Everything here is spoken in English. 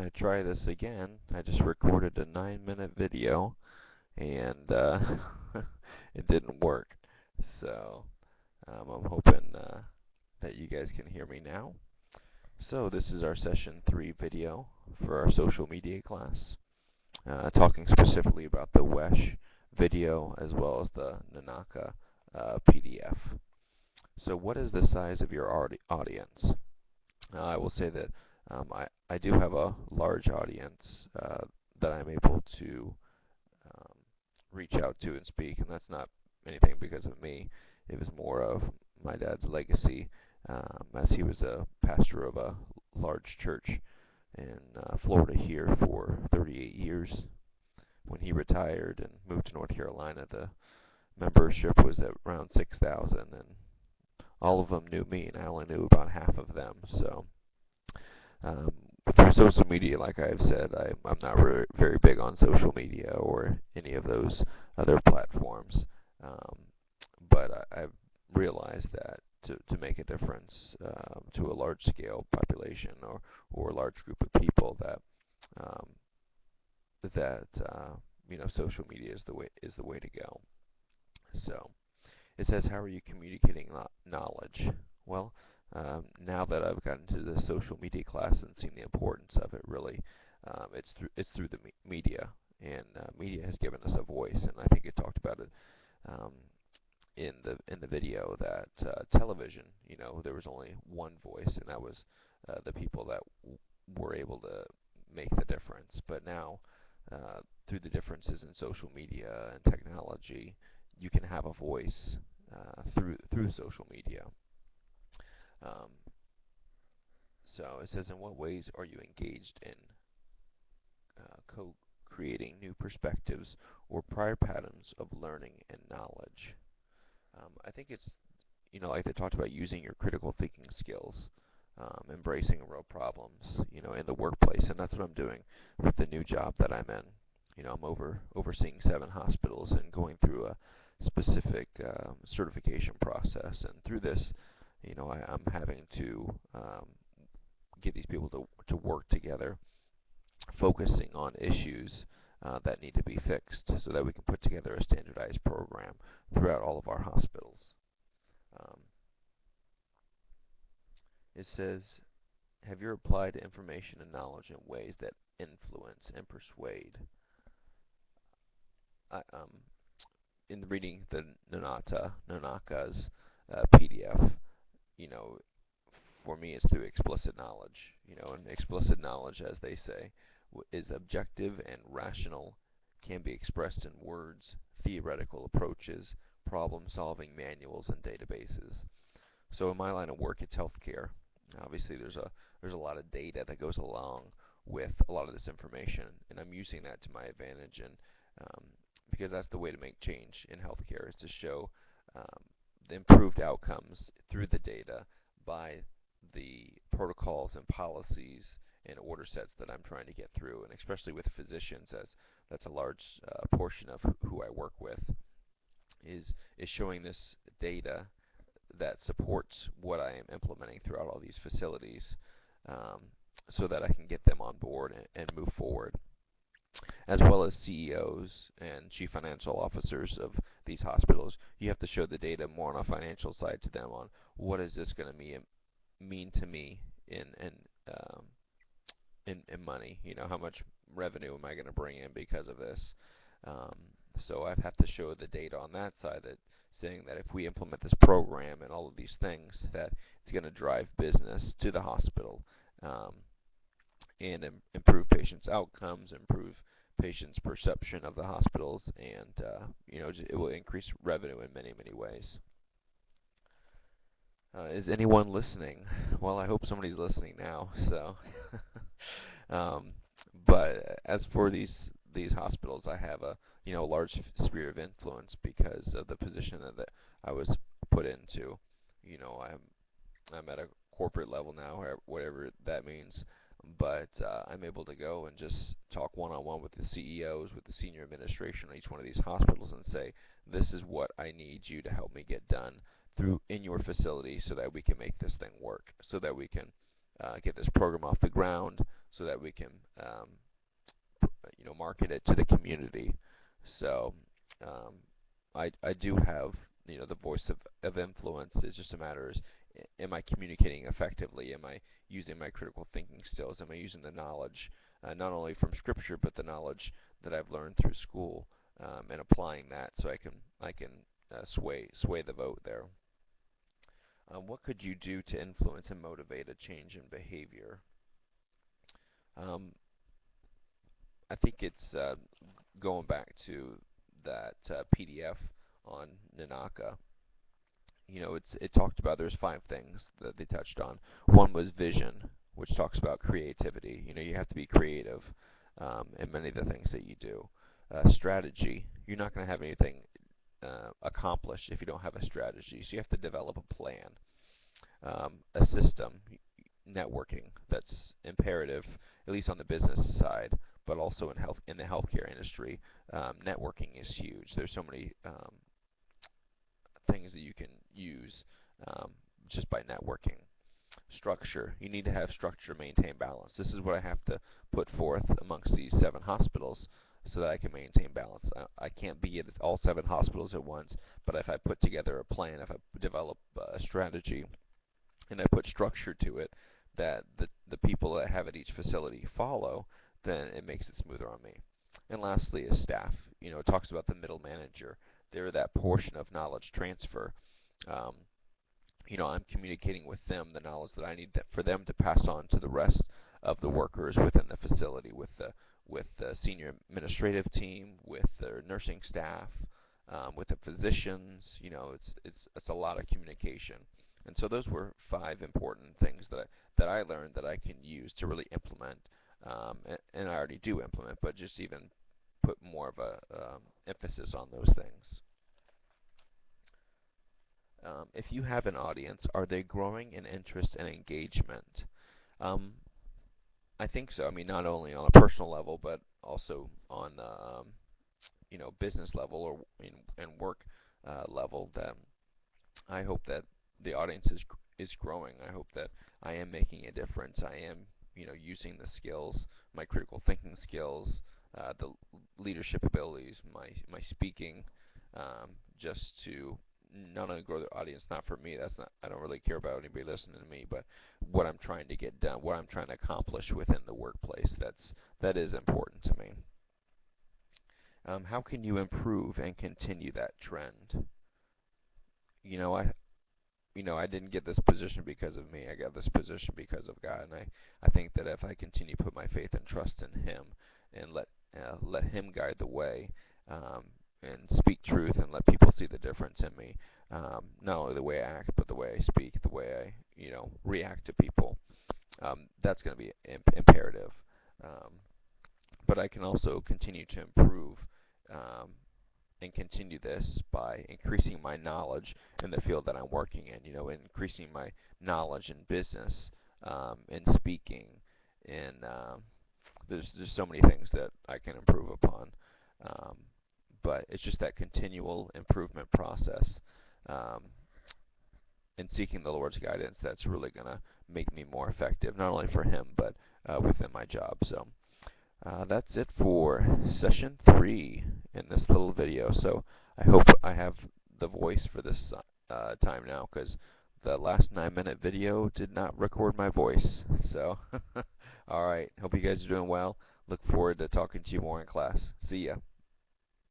to try this again. I just recorded a 9-minute video and it didn't work. So I'm hoping that you guys can hear me now. So this is our session 3 video for our social media class, talking specifically about the WESH video as well as the Nanaka PDF. So what is the size of your audience? I will say that I do have a large audience that I'm able to um, reach out to and speak, and that's not anything because of me. It was more of my dad's legacy, as he was a pastor of a large church in Florida here for 38 years. When he retired and moved to North Carolina, the membership was at around 6,000, and all of them knew me, and I only knew about half of them. So um, through social media, like I've said, I'm not very big on social media or any of those other platforms. Um, but I've realized that to make a difference to a large scale population or a large group of people, um, that social media is the way to go. So it says, how are you communicating knowledge? Well, now that I've gotten to the social media class and seen the importance of it, really, it's through the media, and media has given us a voice. And I think it talked about it um, in the video that television, there was only one voice, and that was the people that were able to make the difference. But now, through the differences in social media and technology, you can have a voice through social media. Um, so it says, in what ways are you engaged in co-creating new perspectives or prior patterns of learning and knowledge? I think it's, like they talked about, using your critical thinking skills, embracing real problems, in the workplace, and that's what I'm doing with the new job that I'm in. I'm overseeing 7 hospitals and going through a specific certification process, and through this, I'm having to get these people to work together, focusing on issues that need to be fixed, so that we can put together a standardized program throughout all of our hospitals. Um, it says, have you applied information and knowledge in ways that influence and persuade? In reading the Nanaka's PDF, you know, for me it's through explicit knowledge. And explicit knowledge, as they say, is objective and rational, can be expressed in words, theoretical approaches, problem-solving manuals, and databases. So in my line of work, it's healthcare. Obviously, there's a lot of data that goes along with a lot of this information, and I'm using that to my advantage, and because that's the way to make change in healthcare, is to show the improved outcomes through the data by the protocols and policies and order sets that I'm trying to get through, and especially with physicians, as that's a large portion of who I work with, is showing this data that supports what I am implementing throughout all these facilities, so that I can get them on board and move forward, as well as CEOs and chief financial officers of these hospitals. You have to show the data more on a financial side to them on what is this going to mean to me um, in money. How much revenue am I going to bring in because of this? Um, so I have to show the data on that side, that saying that if we implement this program and all of these things, that it's going to drive business to the hospital, and improve patients' outcomes, improve patients' perception of the hospitals, and it will increase revenue in many, many ways. Is anyone listening? Well, I hope somebody's listening now. So, but as for these hospitals, I have a large sphere of influence because of the position that I was put into. I'm at a corporate level now, whatever that means. But I'm able to go and just talk one-on-one with the CEOs, with the senior administration on each one of these hospitals, and say, this is what I need you to help me get done in your facility, so that we can make this thing work, so that we can get this program off the ground, so that we can market it to the community. So um, I do have the voice of influence. It's just a matter is, am I communicating effectively? Am I using my critical thinking skills? Am I using the knowledge not only from Scripture but the knowledge that I've learned through school, and applying that so I can sway the vote there. What could you do to influence and motivate a change in behavior? Um, I think it's going back to that PDF on Nanaka. It talked about there's 5 things that they touched on. One was vision, which talks about creativity. You have to be creative in many of the things that you do. Strategy. You're not going to have anything accomplished if you don't have a strategy. So you have to develop a plan, a system, networking. That's imperative, at least on the business side, but also in the healthcare industry. Networking is huge. There's so many things that you can use um, just by networking. Structure. You need to have structure to maintain balance. This is what I have to put forth amongst these 7 hospitals so that I can maintain balance. I can't be at all 7 hospitals at once, but if I put together a plan, if I develop a strategy, and I put structure to it that the people that have at each facility follow, then it makes it smoother on me. And lastly is staff. It talks about the middle manager. They're that portion of knowledge transfer. Um, I'm communicating with them the knowledge that I need for them to pass on to the rest of the workers within the facility, with the senior administrative team, with their nursing staff, with the physicians. It's a lot of communication. And so those were 5 important things that I learned that I can use to really implement, and I already do implement, but just even put more of a emphasis on those things. If you have an audience, are they growing in interest and engagement? Um, I think so. I mean, not only on a personal level, but also on business level or in work level. That I hope that the audience is growing. I hope that I am making a difference. I am using the skills, my critical thinking skills, the leadership abilities, my speaking, just to not only grow the audience, not for me. That's not. I don't really care about anybody listening to me, but what I'm trying to get done, what I'm trying to accomplish within the workplace. That is important to me. How can you improve and continue that trend? You know, I I didn't get this position because of me. I got this position because of God, and I think that if I continue to put my faith and trust in Him and let Him guide the way, um, and speak truth and let people see the difference in me, not only the way I act but the way I speak, the way I react to people. That's going to be imperative. Um, but I can also continue to improve. Um, and continue this by increasing my knowledge in the field that I'm working in. Increasing my knowledge in business, in speaking, in there's so many things that I can improve upon. Um, but it's just that continual improvement process, um, and seeking the Lord's guidance that's really gonna make me more effective, not only for Him but within my job. So. That's it for session 3 in this little video. So I hope I have the voice for this time now, because the last 9-minute video did not record my voice. So, alright, hope you guys are doing well. Look forward to talking to you more in class. See ya.